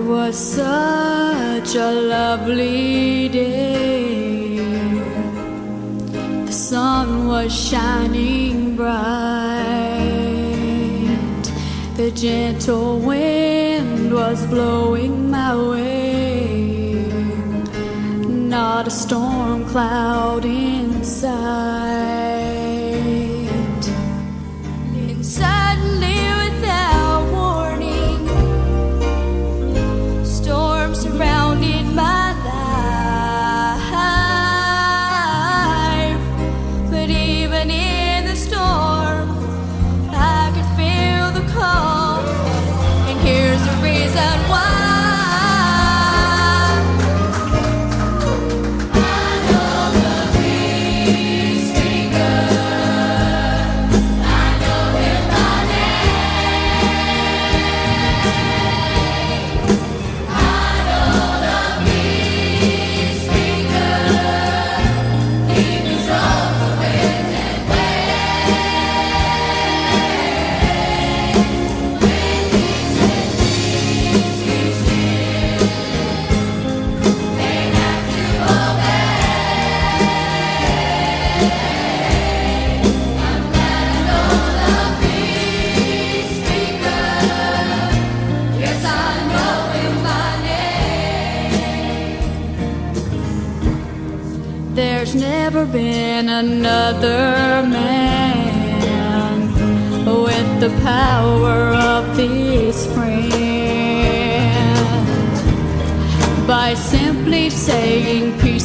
was such a lovely day. The sun was shining bright. The gentle wind was blowing my way. Not a storm cloud in sight. And suddenly, without warning, storm surrounded my life. But even in the storm, I could feel the calm. And here's the reason why. There's never been another man with the power of this friend. By simply saying peace